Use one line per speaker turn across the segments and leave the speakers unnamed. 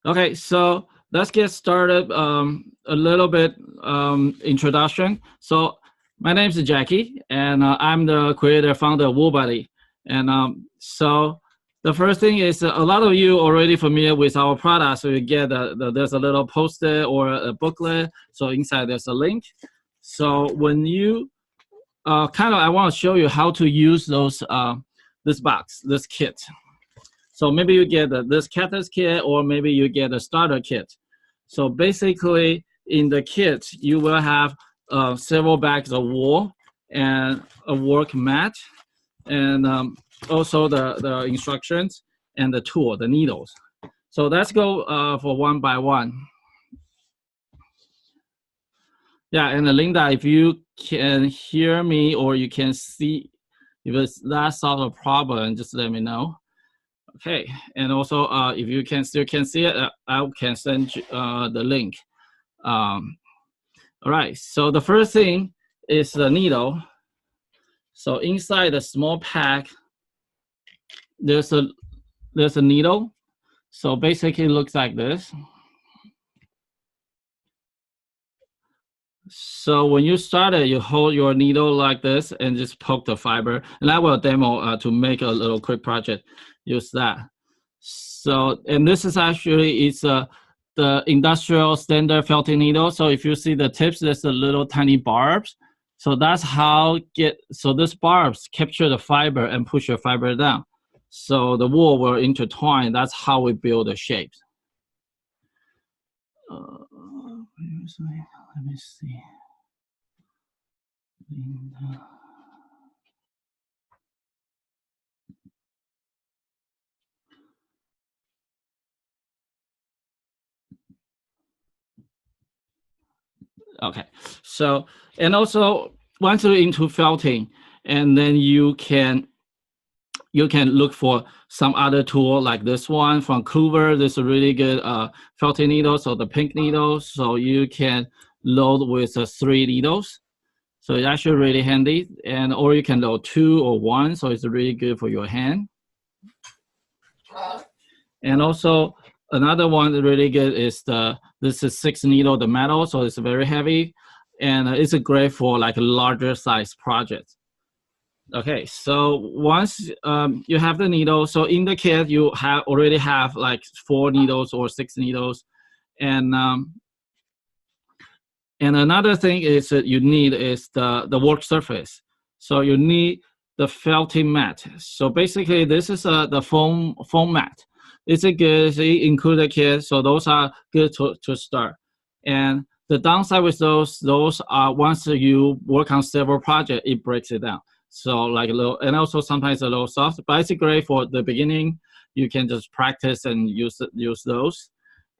Okay, so let's get started. A little bit introduction. So my name is Jackie, and I'm the creator founder of Woolbuddy. And so the first thing is a lot of you already familiar with our product. So you get there's a little poster or a booklet. So inside there's a link. So when you I want to show you how to use those this box, this kit. So maybe you get this cactus kit, or maybe you get a starter kit. So basically, in the kit, you will have several bags of wool and a work mat, and also the instructions and the tool, the needles. So let's go for one by one. Yeah, and Linda, if you can hear me or you can see, if that's not a problem, just let me know. Okay, and also if you still can see it, I can send you the link. All right, so the first thing is the needle. So inside the small pack, there's a needle. So basically it looks like this. So when you start it, you hold your needle like this and just poke the fiber. And I will demo to make a little quick project. Use that. So, and this is actually the industrial standard felting needle. So if you see the tips, there's a little tiny barbs. So that's how so this barbs capture the fiber and push your fiber down. So the wool will intertwine. That's how we build the shapes. Let me see. Okay, so, and also once you're into felting, and then you can look for some other tool like this one from Coover. This is a really good felting needle, so the pink needle. So you can load with 3 needles. So it's actually really handy, and or you can load 2 or 1. So it's really good for your hand. And also another one that really good is this is 6 needle, the metal, so it's very heavy, and it's great for like a larger size project. Okay, so once you have the needle, so in the kit you already have like 4 needles or 6 needles, and another thing is that you need is the work surface. So you need the felting mat. So basically this is the foam mat. It's a good include the kit, so those are good to start. And the downside with those are once you work on several projects, it breaks it down. So like a little, and also sometimes a little soft, but it's great for the beginning. You can just practice and use those.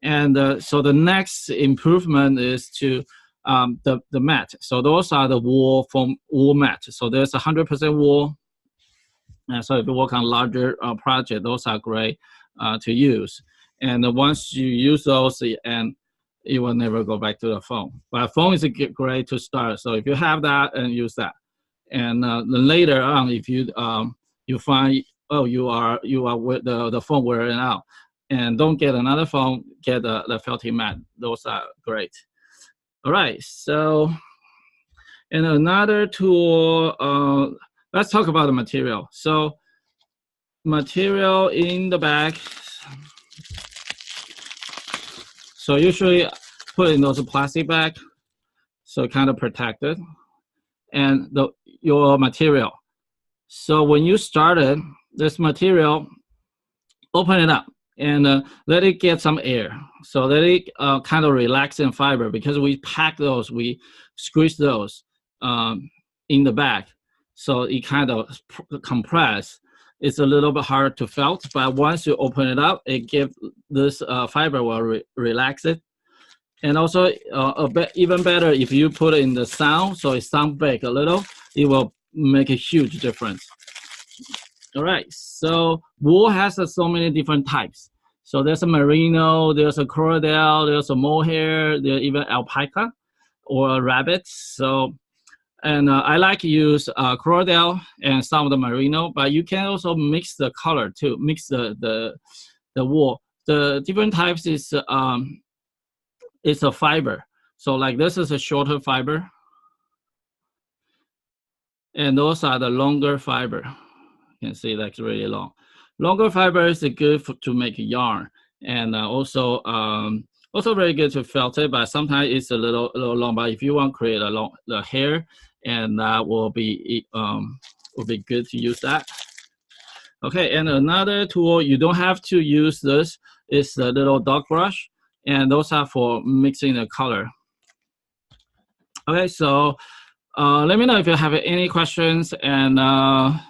And so the next improvement is to the mat. So those are the wool mat. So there's 100% wool. So if you work on larger project, those are great to use. And once you use those, and you will never go back to the foam. But foam is great to start. So if you have that, and use that. And then later on, if you find you are with the foam wearing out, and don't get another foam, get the felting mat. Those are great. All right, so, and another tool, let's talk about the material. So material in the back. So usually put in those plastic bag, so kind of protected. And your material. So when you started this material, open it up and let it get some air. So let it kind of relax in fiber, because we pack those, we squeeze those in the back. So it kind of compress. It's a little bit hard to felt, but once you open it up, it gives this fiber will relax it. And also even better if you put it in the sound, so it sound back a little, it will make a huge difference. All right, so wool has so many different types. So there's a merino, there's a corridel, there's a mohair, there's even alpaca or a rabbit. So, and I like to use corridel and some of the merino, but you can also mix the color too, mix the wool. the different types is it's a fiber. So like this is a shorter fiber, and those are the longer fiber. You can see that's really long. Longer fiber is good to make yarn, and also very good to felt it. But sometimes it's a little long. But if you want to create the hair, and that will be good to use that. Okay, and another tool you don't have to use this is the little dot brush, and those are for mixing the color. Okay, so let me know if you have any questions, and I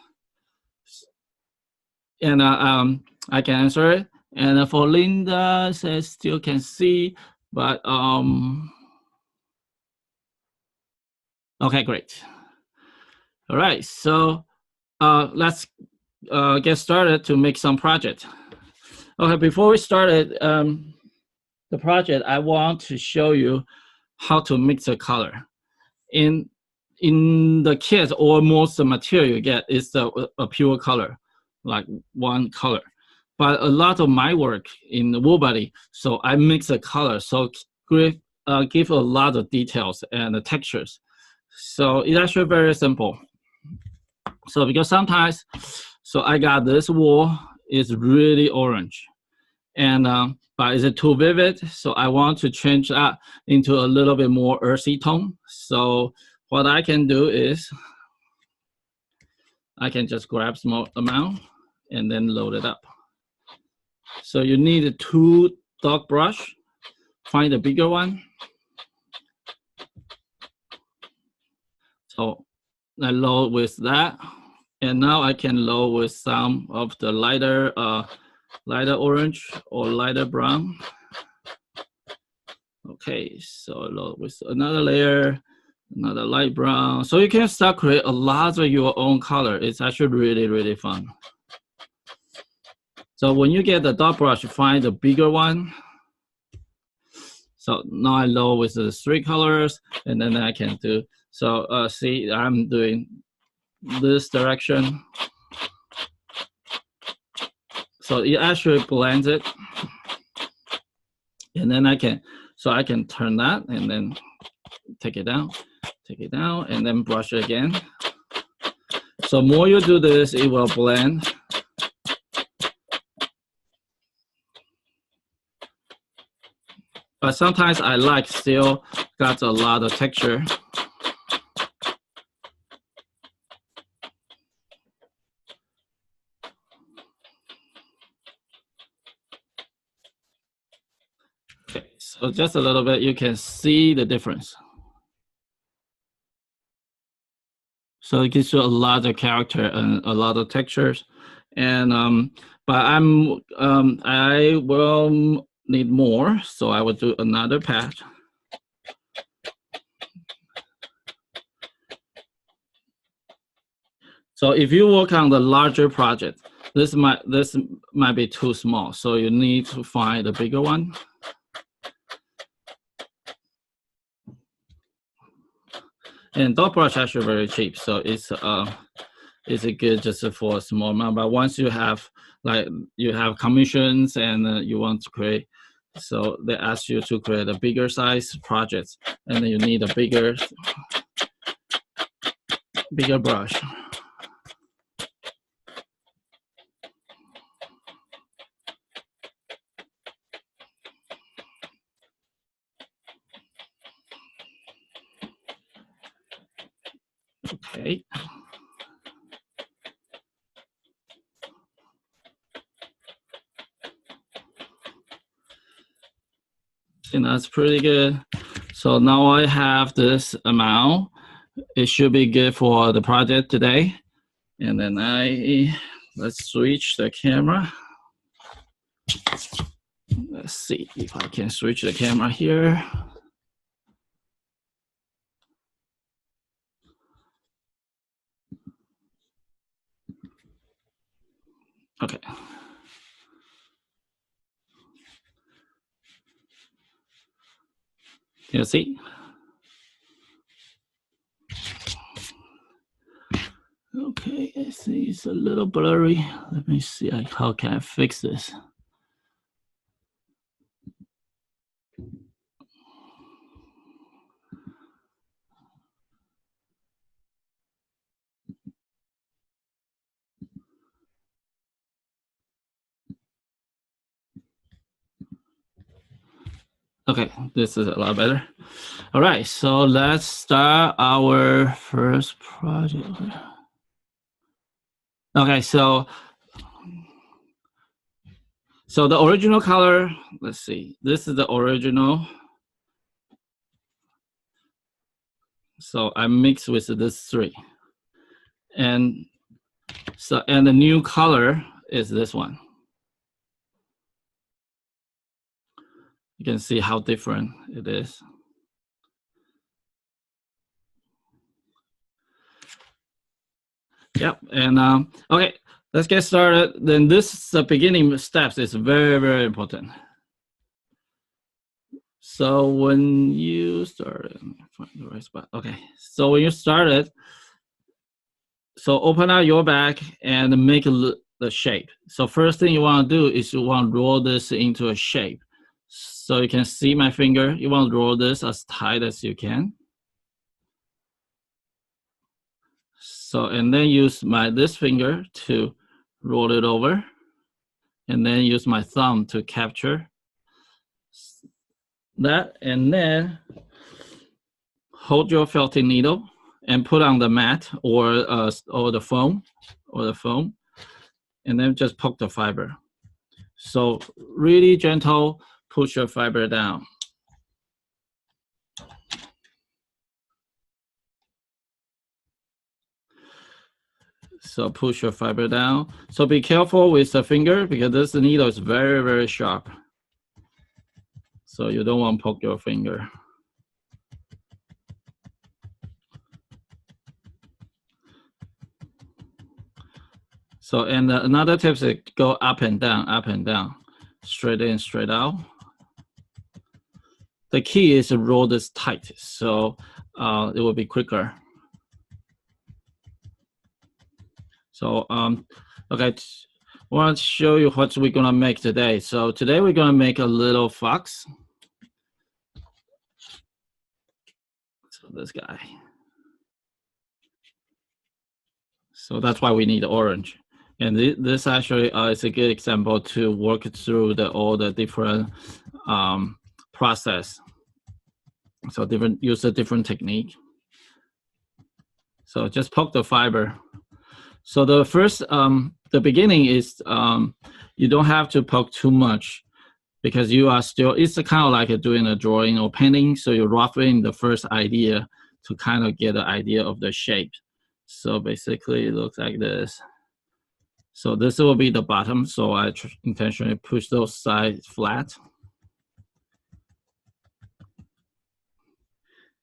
can answer it. And for Linda, says still can see, but okay, great. All right, so let's get started to make some project. Okay, before we started the project, I want to show you how to mix the color. In the kit, almost the material you get is a pure color, like one color. But a lot of my work in the Woolbuddy, so I mix the color, so give a lot of details and the textures. So it's actually very simple. So because sometimes, so I got this wool is really orange, and but is it too vivid? So I want to change that into a little bit more earthy tone. So what I can do is I can just grab small amount and then load it up. So you need a 2 dot brush. Find a bigger one. So I load with that, and now I can load with some of the lighter orange or lighter brown. Okay, so load with another layer, another light brown. So you can start create a lot of your own color. It's actually really, really fun. So when you get the dot brush, find the bigger one. So now I load with the 3 colors, and then I can do, so see, I'm doing this direction. So it actually blends it. And then I can turn that and then take it down, and then brush it again. So more you do this, it will blend. But sometimes I like still got a lot of texture. Okay, so just a little bit, you can see the difference. So it gives you a lot of character and a lot of textures. And but I will need more, so I will do another patch. So if you work on the larger project, this might be too small, so you need to find a bigger one. And dot brush actually very cheap, so it's good just for a small amount. But once you have commissions and you want to create, so they ask you to create a bigger size project, and then you need a bigger brush. Okay. And that's pretty good. So now I have this amount. It should be good for the project today. And then let's switch the camera. Let's see if I can switch the camera here. Okay. You see? Okay, I see it's a little blurry. Let me see how can I fix this. Okay, this is a lot better. All right, so let's start our first project. Okay, so the original color, let's see, this is the original. So I mix with this 3. And the new color is this one. You can see how different it is. Yep, and okay, let's get started. Then this the beginning steps is very, very important. So when you started, find the right spot. Okay, so when you started, so open out your back and make the shape. So first thing you want to do is you want to roll this into a shape. So you can see my finger. You want to roll this as tight as you can. So and then use this finger to roll it over, and then use my thumb to capture that, and then hold your felting needle and put on the mat or the foam, and then just poke the fiber. So really gentle, push your fiber down. So push your fiber down. So be careful with the finger because this needle is very, very sharp. So you don't want to poke your finger. So, and another tip is go up and down, straight in, straight out. The key is to roll this tight, so it will be quicker. So, okay, I want to show you what we're gonna make today. So today we're gonna make a little fox. So this guy. So that's why we need orange. And this actually is a good example to work through all the different process. So use a different technique. So just poke the fiber. So the first, the beginning is you don't have to poke too much because you are still, it's kind of like doing a drawing or painting. So you're roughing the first idea to kind of get an idea of the shape. So basically it looks like this. So this will be the bottom. So I intentionally push those sides flat.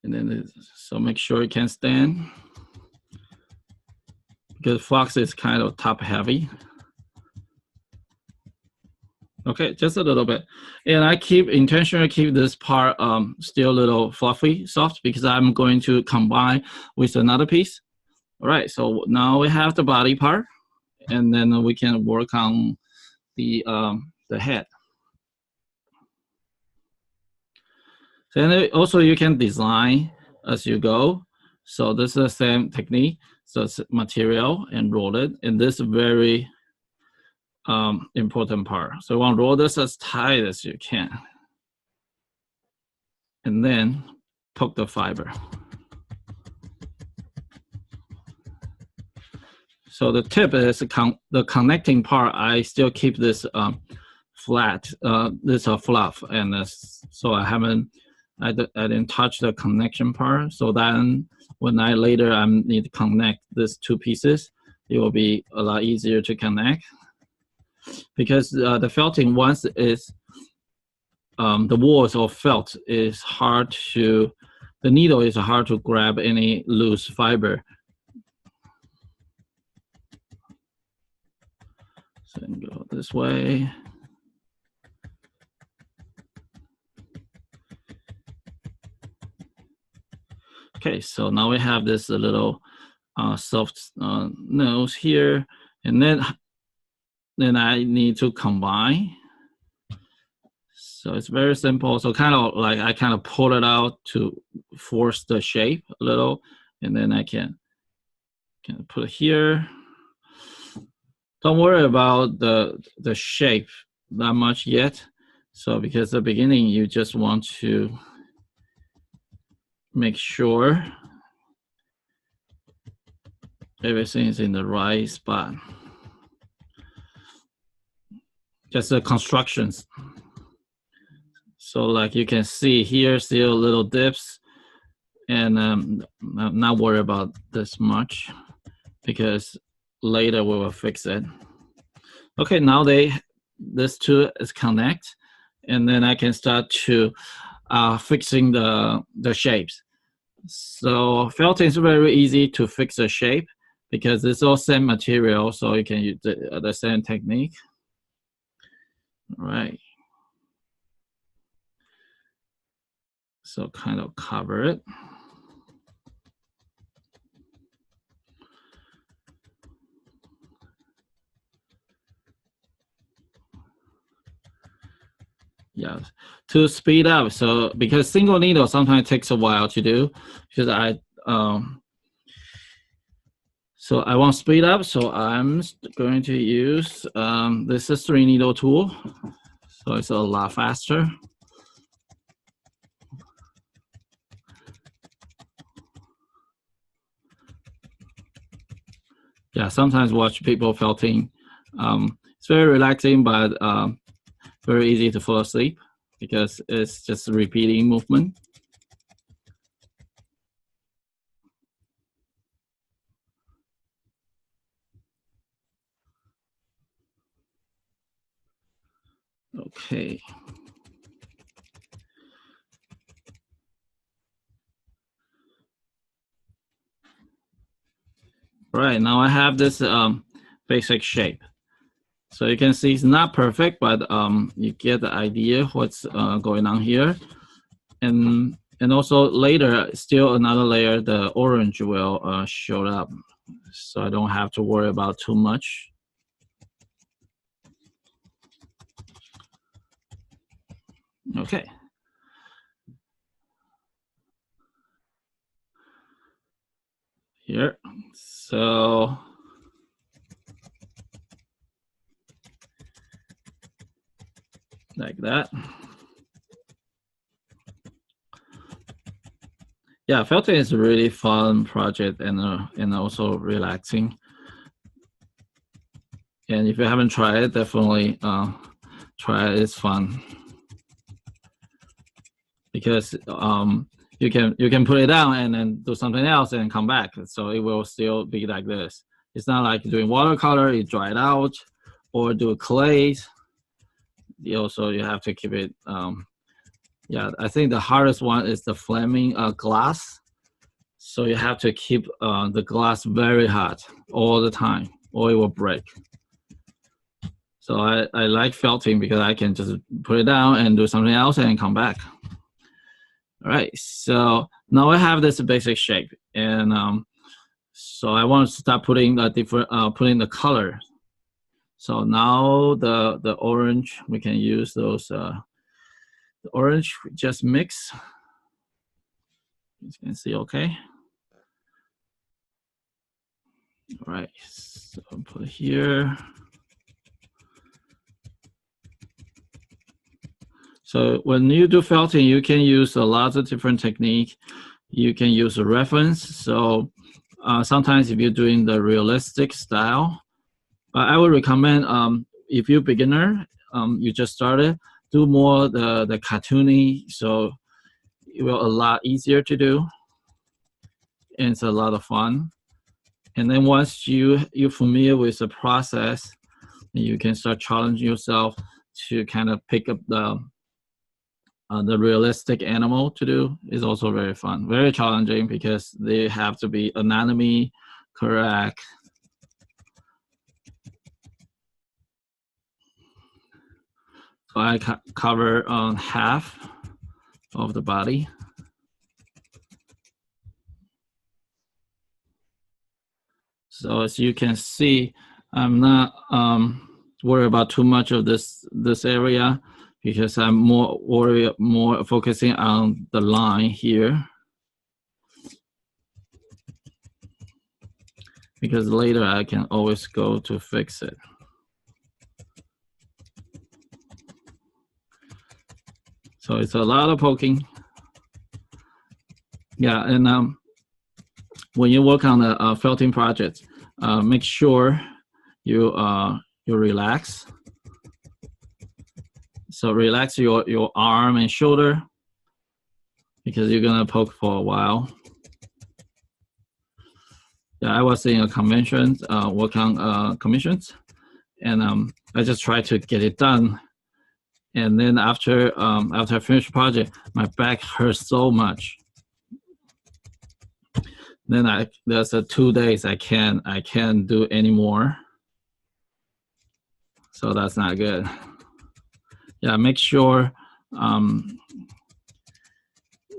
And then, so make sure it can stand. Because fox is kind of top heavy. Okay, just a little bit. And I intentionally keep this part still a little fluffy, soft, because I'm going to combine with another piece. All right, so now we have the body part, and then we can work on the head. Then also you can design as you go. So this is the same technique. So it's material and roll it, and this is very important part. So you want to roll this as tight as you can, and then poke the fiber. So the tip is the connecting part. I still keep this flat. This is fluff, and so I didn't touch the connection part. So then when I later need to connect these two pieces, it will be a lot easier to connect because the felting, once is the walls of felt is hard to, the needle is hard to grab any loose fiber. So go this way. Okay, so now we have this little soft nose here, and then I need to combine. So it's very simple. So kind of like I kind of pull it out to force the shape a little, and then I can put it here. Don't worry about the shape that much yet. So because at the beginning, you just want to make sure everything is in the right spot. Just the constructions. So like you can see here, still little dips, and not worry about this much because later we will fix it. Okay, now this two is connect, and then I can start to fixing the shapes. So felting is very easy to fix a shape because it's all same material, so you can use the same technique. All right. So kind of cover it. Yeah, to speed up. So because single needle sometimes takes a while to do, because so I want speed up. So I'm going to use this is 3-needle tool. So it's a lot faster. Yeah, sometimes watch people felting. It's very relaxing, but very easy to fall asleep because it's just a repeating movement. Okay. All right, now I have this basic shape. So you can see it's not perfect, but you get the idea what's going on here. And also later, still another layer, the orange will show up. So I don't have to worry about too much. Okay. Here, so like that. Yeah, felting is a really fun project and also relaxing. And if you haven't tried it, definitely try it. It's fun because you can put it down and then do something else and come back. So it will still be like this. It's not like doing watercolor, you dry it out, or do clay. You have to keep it. Yeah, I think the hardest one is the flaming glass. So you have to keep the glass very hot all the time, or it will break. So I like felting because I can just put it down and do something else and come back. All right, so now I have this basic shape, and so I want to start putting putting the color. So now the orange, we can use those. The orange just mix. You can see, okay. All right, so put it here. So when you do felting, you can use a lot of different technique. You can use a reference. So sometimes if you're doing the realistic style, I would recommend if you're beginner, you just started, do more the cartoony. So it will a lot easier to do, and it's a lot of fun. And then once you're familiar with the process, you can start challenging yourself to kind of pick up the realistic animal to do. Is also very fun, very challenging because they have to be anatomy correct. So I cover on half of the body. So as you can see, I'm not worried about too much of this area because I'm more focusing on the line here. Because later I can always go to fix it. So it's a lot of poking. Yeah, and when you work on a felting project, make sure you relax. So relax your arm and shoulder because you're gonna poke for a while. Yeah, I was in a convention, work on commissions, and I just tried to get it done. And then after I finished the project, my back hurts so much. Then there's 2 days I can't do anymore. So that's not good. Yeah, make sure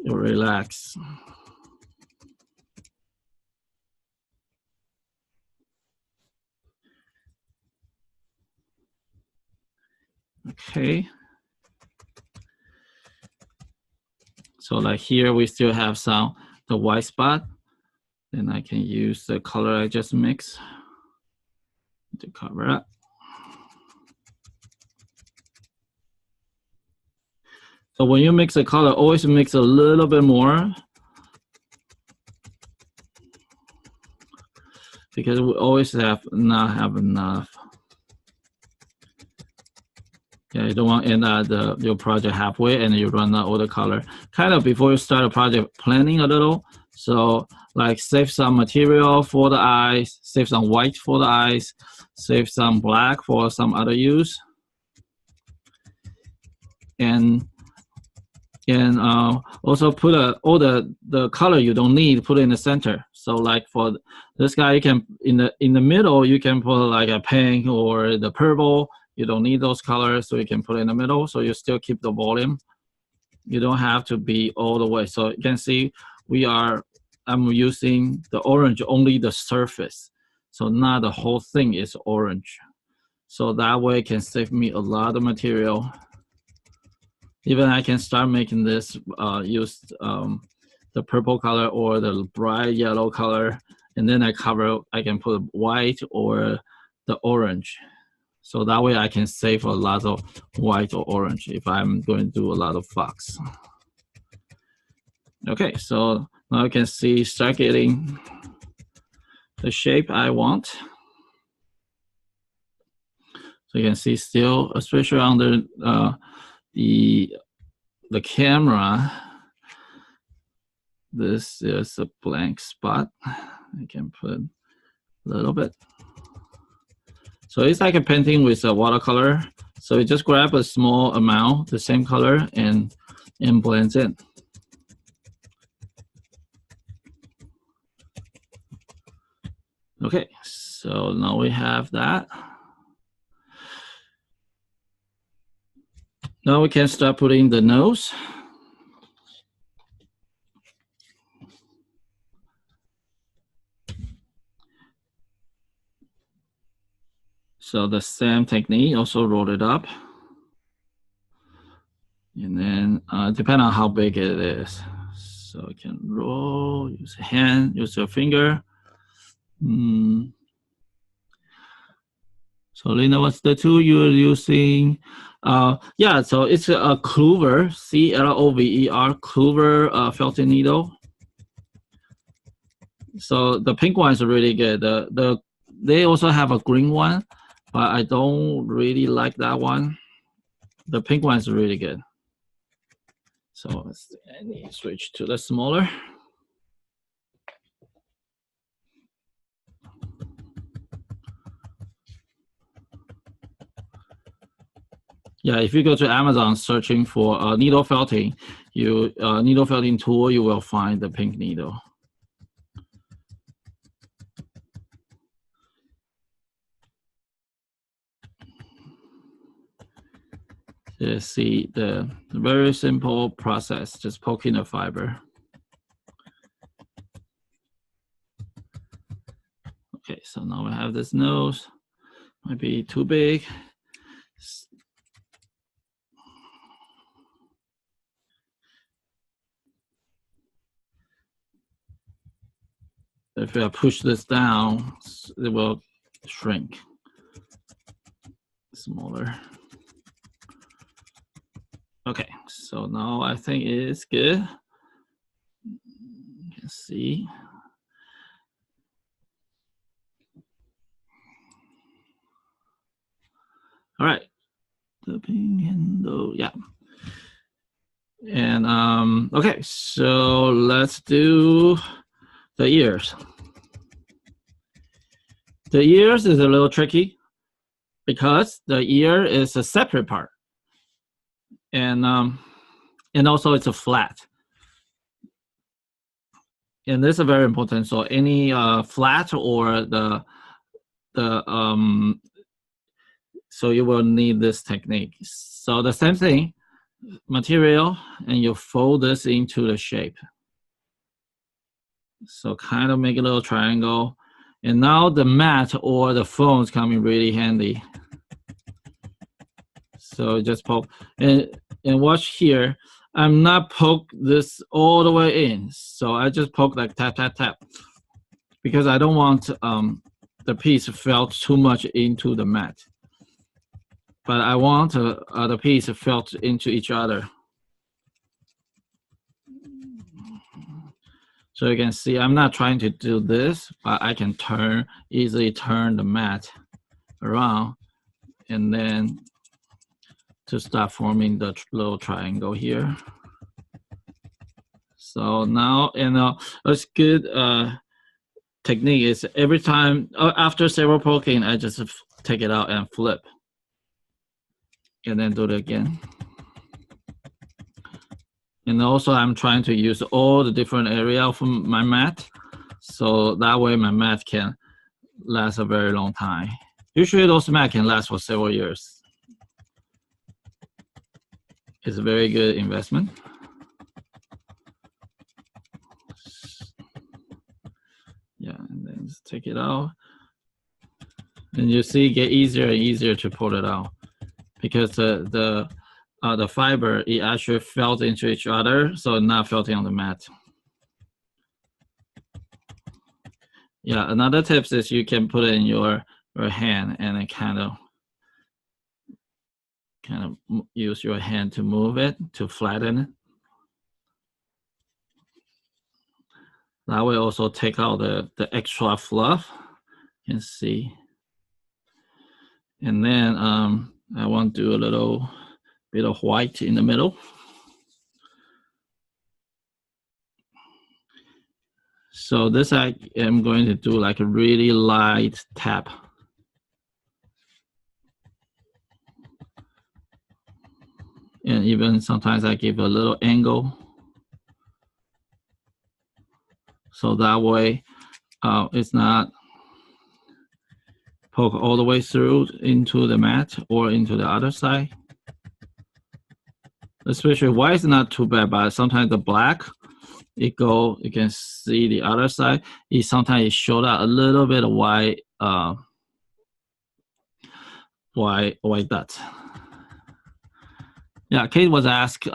you relax. Okay. So like here we still have the white spot. Then I can use the color I just mixed to cover up. So when you mix a color, always mix a little bit more because we always not have enough. Yeah, you don't want to end your project halfway and you run out all the color. Kind of before you start a project, planning a little. So like save some material for the eyes, save some white for the eyes, save some black for some other use. And also put all the color you don't need, put it in the center. So like for this guy, you can in the middle you can put like a pink or the purple. You don't need those colors, so you can put it in the middle. So you still keep the volume. You don't have to be all the way. So you can see I'm using the orange only the surface. So not the whole thing is orange. So that way it can save me a lot of material. Even I can start making this, use the purple color or the bright yellow color, and then I can put white or the orange. So that way I can save a lot of white or orange if I'm going to do a lot of fox. Okay, so now you can start getting the shape I want. So you can see still, especially under the camera, this is a blank spot. I can put a little bit. So it's like a painting with a watercolor. So you just grab a small amount, the same color, and blend in. Okay, so now we have that. Now we can start putting the nose. So the same technique, also roll it up. And then depending on how big it is. So you can roll, use a hand, use your finger. So Lena, what's the tool you're using? Yeah, so it's a Clover, C-L-O-V-E-R, Clover felting needle. So the pink one is really good. They also have a green one, but I don't really like that one. The pink one is really good. So I need to switch to the smaller. Yeah, if you go to Amazon searching for needle felting, needle felting tool, you will find the pink needle. You see the very simple process, just poking the fiber. Okay, so now we have this nose. Might be too big. If I push this down, it will shrink smaller. Okay, so now I think it is good. You can see. All right, the pink handle, yeah. And okay, so let's do the ears. The ears is a little tricky because the ear is a separate part, and also it's a flat. And this is very important. So any flat or so you will need this technique. So the same thing, material, and you fold this into the shape. So kind of make a little triangle. And now the mat or the foam is coming really handy. So just poke, and watch here. I'm not poke this all the way in. So I just poke like tap, tap, tap. Because I don't want the piece felt too much into the mat. But I want the piece felt into each other. So you can see I'm not trying to do this, but I can easily turn the mat around and then to start forming the little triangle here. So now, a good technique is every time, after several poking, I just take it out and flip. And then do it again. And also I'm trying to use all the different area of my mat. So that way my mat can last a very long time. Usually those mats can last for several years. It's a very good investment. Yeah, and then just take it out. And you see it get easier and easier to pull it out because the fiber, it actually felt into each other, so not felting on the mat. Yeah, another tip is you can put it in your hand and then kind of use your hand to move it, to flatten it. That will also take out the extra fluff. You can see. And then I want to do a little bit of white in the middle. So this I am going to do like a really light tap. And even sometimes I give a little angle. So that way it's not poke all the way through into the mat or into the other side. Especially white is not too bad, but sometimes the black, you can see the other side. Sometimes it showed out a little bit of white dots. Yeah, Kate was asked,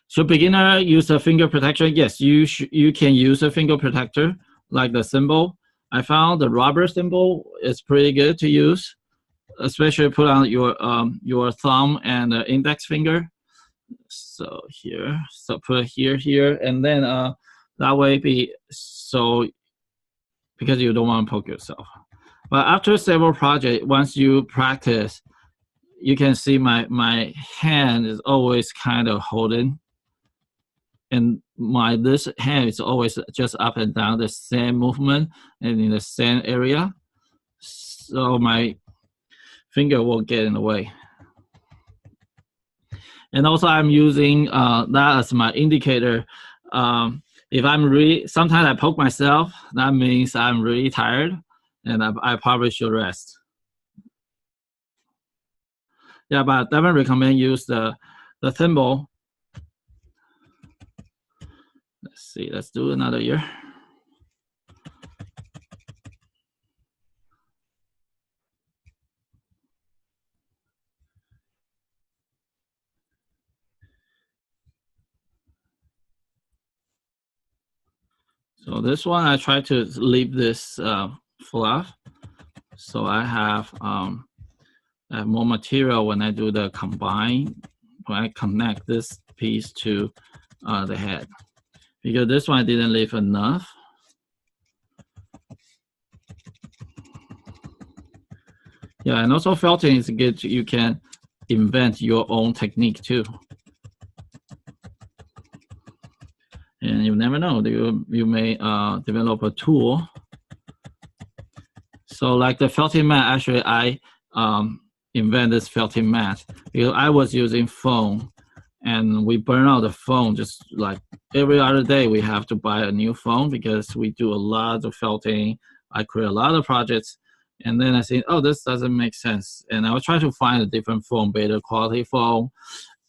should beginner use a finger protector? Yes, you can use a finger protector like the symbol. I found the rubber symbol is pretty good to use, especially put on your thumb and the index finger. So here, so put it here, and then that way because you don't want to poke yourself. But after several projects, once you practice, you can see my hand is always kind of holding, and this hand is always just up and down the same movement and in the same area. So my finger won't get in the way. And also I'm using that as my indicator. If I'm sometimes I poke myself, that means I'm really tired and I probably should rest. Yeah, but I definitely recommend use the thimble. Let's see, let's do another ear. So this one, I try to leave this fluff. So I have more material when I do the combine when I connect this piece to the head, because this one didn't leave enough. Yeah, and also felting is good. You can invent your own technique too. And you never know, you may develop a tool. So like the felting mat, actually I invented this felting mat because I was using foam, and we burn out the foam just like every other day. We have to buy a new foam because we do a lot of felting. I create a lot of projects. And then I think, oh, this doesn't make sense. And I was trying to find a different foam, better quality foam,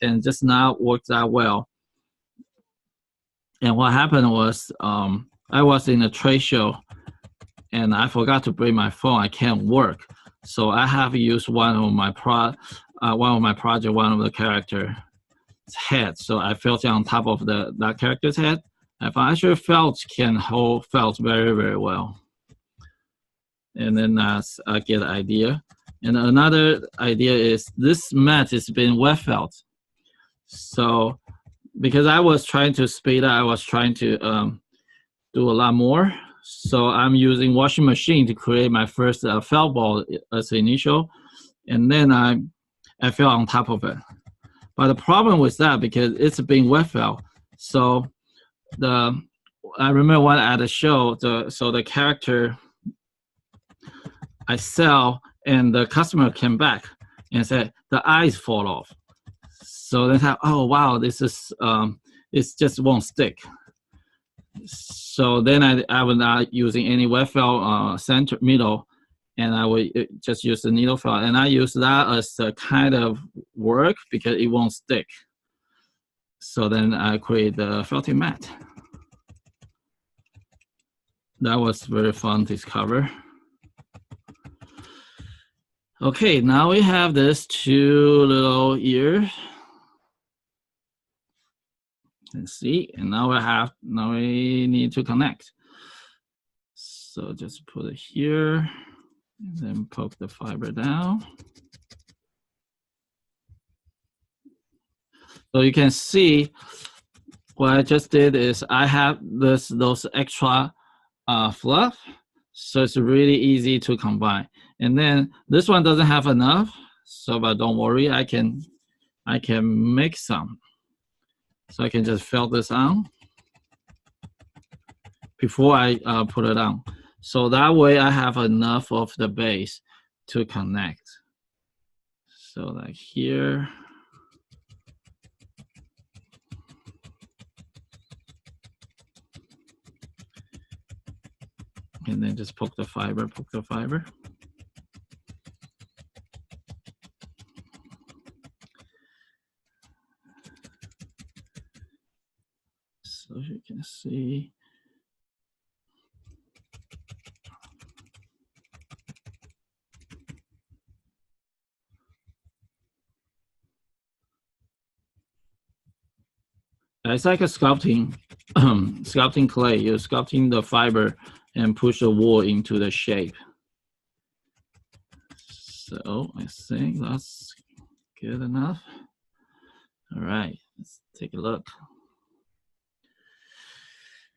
and just not worked that well. And what happened was I was in a trade show and I forgot to bring my phone. I can't work. So I have used one of my project, one of the character's head. So I felt it on top of that character's head. I actually felt can hold felt very, very well. And then that's I get an idea. And another idea is this mat is being wet felt. So because I was trying to speed up, I was trying to do a lot more. So I'm using washing machine to create my first felt ball as initial. And then I fell on top of it. But the problem with that, because it's being wet felt, so I remember one at the show, so the character I sell, and the customer came back and said the eyes fall off. So they thought, oh wow, this is it just won't stick. So then I was not using any wet felt center middle, and I would just use the needle felt, and I use that as a kind of work because it won't stick. So then I create the felting mat. That was very fun to discover. Okay, now we have this two little ears. Let's see, and now we need to connect. So just put it here, and then poke the fiber down. So you can see what I just did is I have those extra fluff, so it's really easy to combine. And then this one doesn't have enough, so but don't worry, I can make some. So I can just fill this on before I put it on. So that way I have enough of the base to connect. So like here. And then just poke the fiber, So you can see. It's like a sculpting, sculpting clay. You're sculpting the fiber and push the wool into the shape. So I think that's good enough. All right, let's take a look.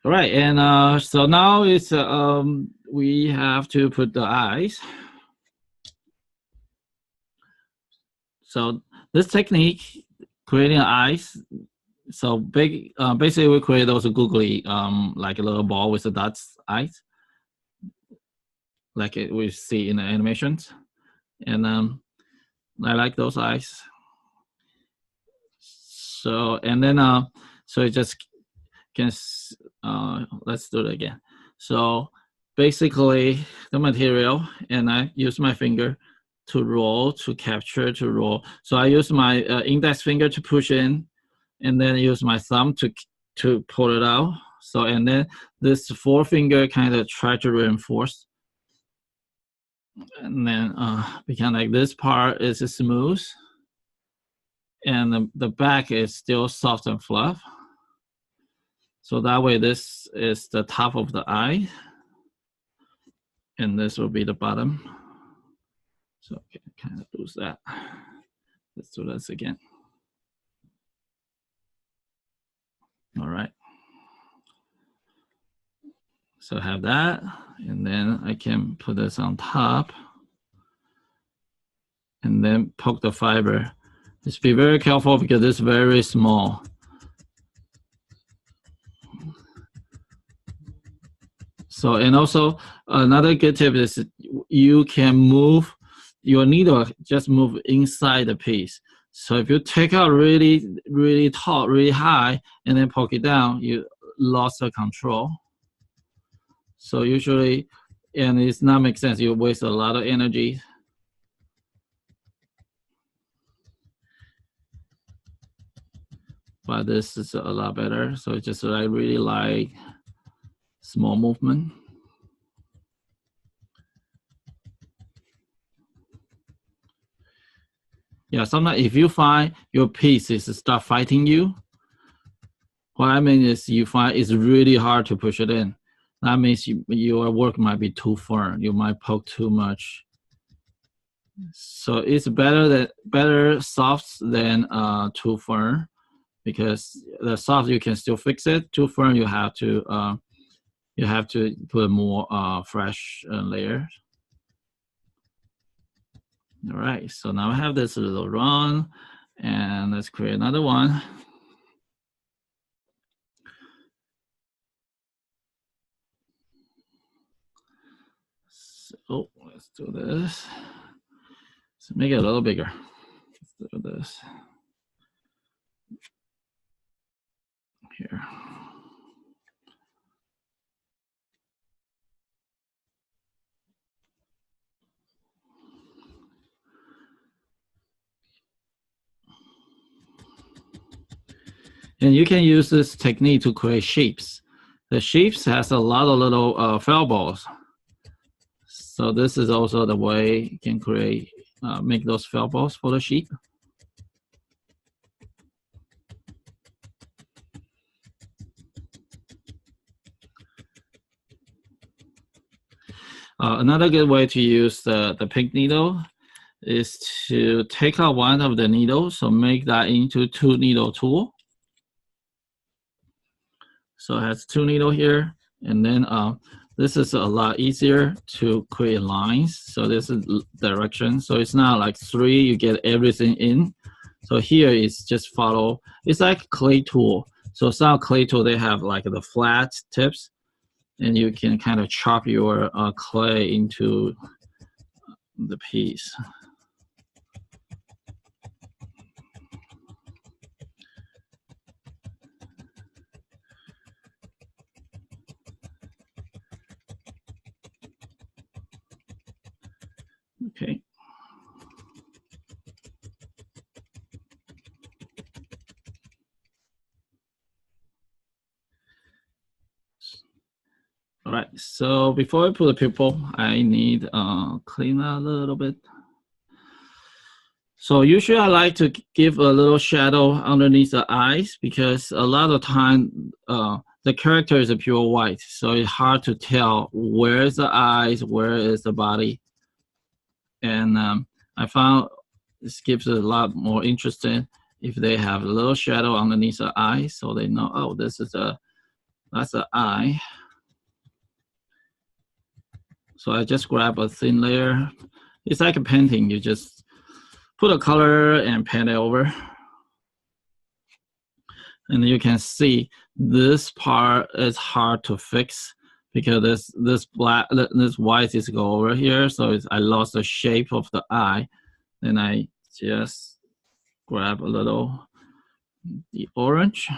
All right, and so now it's we have to put the eyes. So this technique, creating eyes. So basically we create those googly, like a little ball with the dots eyes, like we see in the animations. And I like those eyes. So, and then, so it just can, let's do it again. So basically the material, and I use my finger to roll, to capture, to roll. So I use my index finger to push in, and then use my thumb to pull it out. So, and then this forefinger kind of try to reinforce. And then become like this part is smooth. And the back is still soft and fluff. So that way this is the top of the eye. And this will be the bottom. So okay, kind of lose that. Let's do this again. All right. So I have that, and then I can put this on top, and then poke the fiber. Just be very careful because it's very small. So, and also another good tip is you can move your needle, just move inside the piece. So if you take out really, really tall, really high, and then poke it down, you lost the control. So usually, and it's not make sense, you waste a lot of energy. But this is a lot better. So it's just I really like small movement. Yeah, sometimes if you find your piece is start fighting you, what I mean is you find it's really hard to push it in. That means your work might be too firm. You might poke too much. So it's better soft than too firm, because the soft you can still fix it. Too firm you have to put more fresh layer. All right, so now I have this little run, and let's create another one. So let's do this. So make it a little bigger. Let's do this here. And you can use this technique to create shapes. The shapes has a lot of little felt balls. So this is also the way you can create, make those felt balls for the sheep. Another good way to use the pink needle is to take out one of the needles, so make that into 2-needle tool. So it has 2 needle here, and then this is a lot easier to create lines. So this is direction. So it's not like 3, you get everything in. So here it's just follow. It's like clay tool. So some clay tool, they have like the flat tips, and you can kind of chop your clay into the piece. Okay. All right, so before I put the pupil, I need clean a little bit. So usually I like to give a little shadow underneath the eyes, because a lot of time the character is a pure white, so it's hard to tell where is the eyes, where is the body. And I found this gives it a lot more interesting if they have a little shadow underneath the eye, so they know, oh, that's the eye. So I just grab a thin layer. It's like a painting. You just put a color and paint it over. And you can see this part is hard to fix because this white is go over here. So I lost the shape of the eye. Then I just grab a little the orange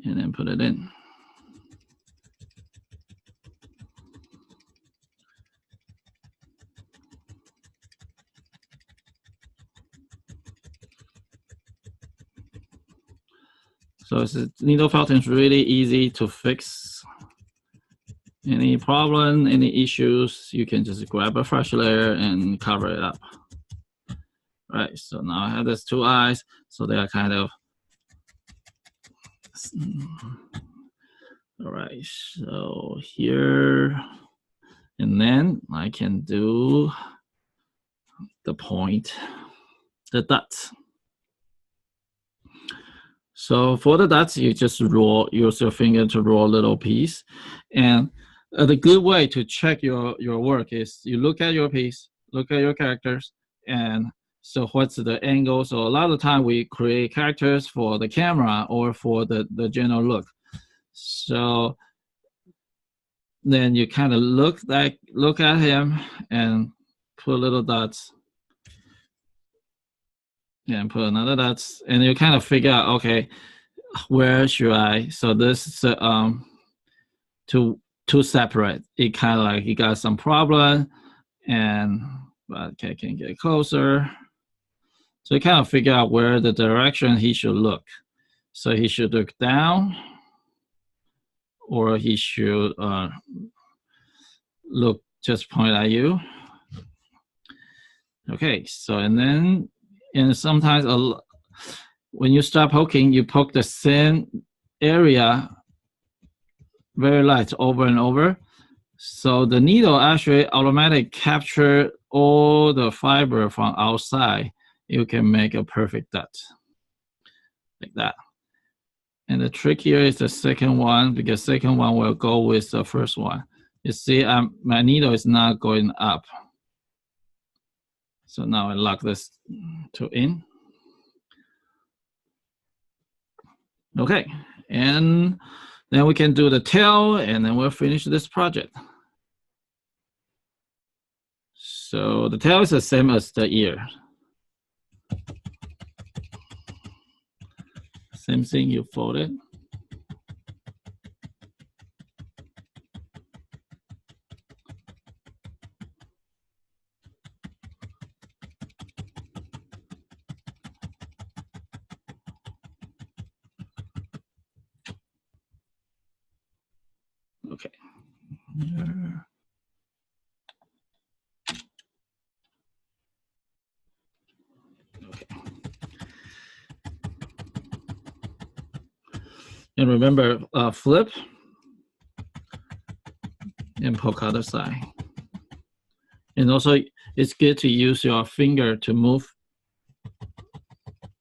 and then put it in. So needle felting is really easy to fix. Any problem, any issues, you can just grab a fresh layer and cover it up. Right, so now I have these 2 eyes, so they are kind of, all right, so here, and then I can do the point, the dots. So for the dots, you just use your finger to roll a little piece. And the good way to check your work is you look at your piece, look at your characters, and so what's the angle? So a lot of time we create characters for the camera or for the general look. So then you kind of look at him and put little dots. And put another dots, and you kind of figure out, okay, where should I? So this is to separate. It kind of like you got some problem, but okay, can get closer. So you kind of figure out where the direction he should look. So he should look down, or he should look just point at you. Okay, so and sometimes when you start poking, you poke the same area very light over and over. So the needle actually automatically capture all the fiber from outside. You can make a perfect dot like that. And the trick here is the second one, because second one will go with the first one. You see, my needle is not going up. So now I lock this to in. Okay, and then we can do the tail, and then we'll finish this project. So the tail is the same as the ear. Same thing, you fold it. Okay. Okay. And remember, flip and poke other side. And also, it's good to use your finger to move.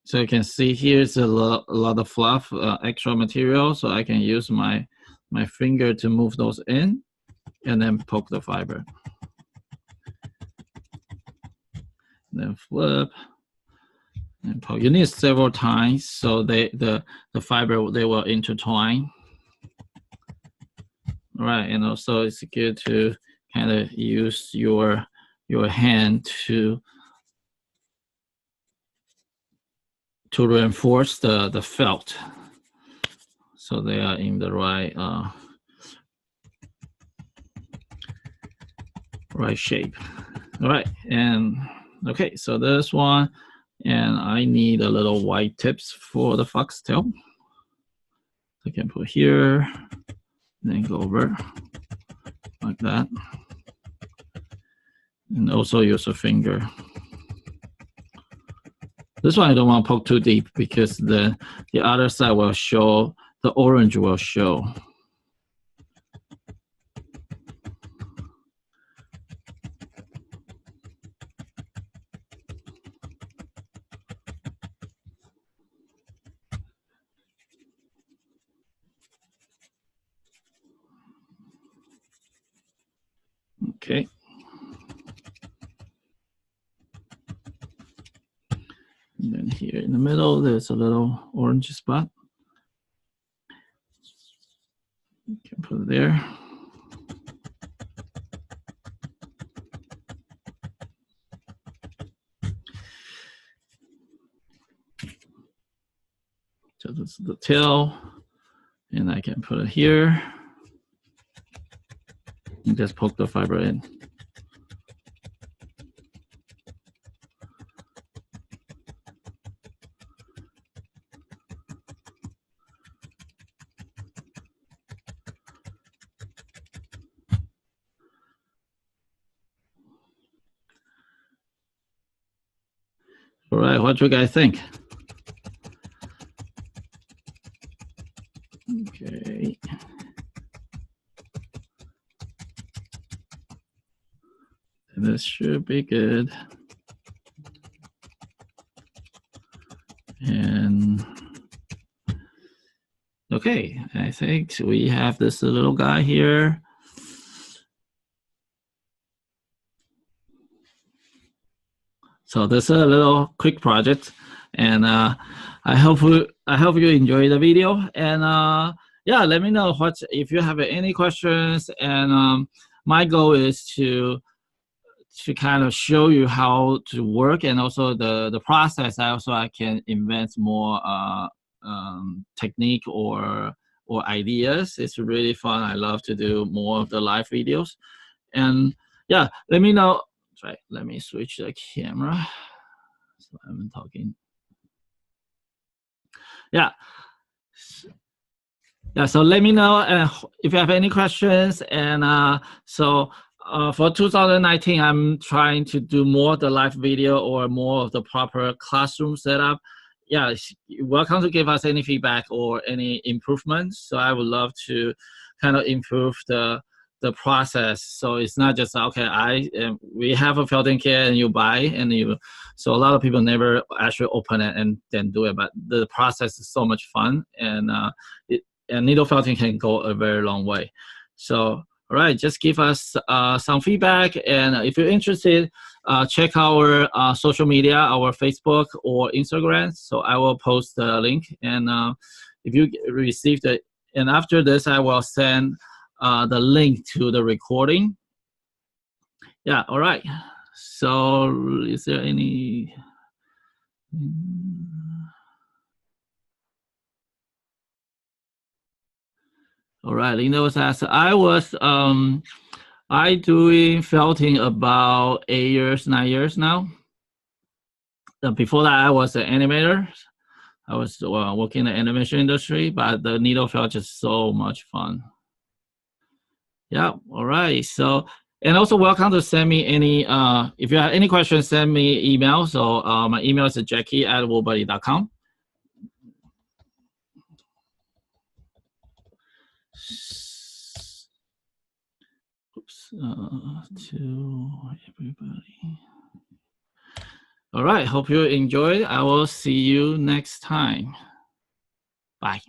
So you can see here's a lot of fluff, extra material. So I can use my finger to move those in, and then poke the fiber. Then flip and poke. You need several times so the fiber they will intertwine. All right, and also it's good to kind of use your hand to reinforce the felt, so they are in the right shape. All right, and okay, so this one, and I need a little white tips for the foxtail. I can put here, then go over like that, and also use a finger. This one I don't want to poke too deep because the other side will show, the orange will show. Okay. And then here in the middle, there's a little orange spot. You can put it there. So this is the tail, and I can put it here. And just poke the fiber in. All right, what do you guys think? Okay. And this should be good. And Okay, I think we have this little guy here. So this is a little quick project, and I hope you enjoy the video. And yeah, let me know what if you have any questions. And my goal is to kind of show you how to work, and also the process. I can invent more technique or ideas. It's really fun. I love to do more of the live videos. And yeah, let me know. Right, let me switch the camera. So I'm talking. Yeah. Yeah, so let me know if you have any questions. And for 2019, I'm trying to do more of the live video or more of the proper classroom setup. Yeah, you're welcome to give us any feedback or any improvements. So I would love to kind of improve the process. So it's not just okay. We have a felting kit and you buy and you. So a lot of people never actually open it and then do it. But the process is so much fun, and needle felting can go a very long way. So, all right, just give us some feedback. And if you're interested, check our social media, our Facebook or Instagram. So I will post the link. And if you receive it, and after this, I will send the link to the recording. Yeah, all right. So is there any... All right, Linda was asked. I doing felting about 8 years, 9 years now. Before that, I was an animator. I was working in the animation industry, but the needle felt is so much fun. Yeah, all right. So, and also welcome to send me any, if you have any questions, send me email. So my email is jackie@woolbuddy.com. Oops, to everybody. All right, hope you enjoyed. I will see you next time. Bye.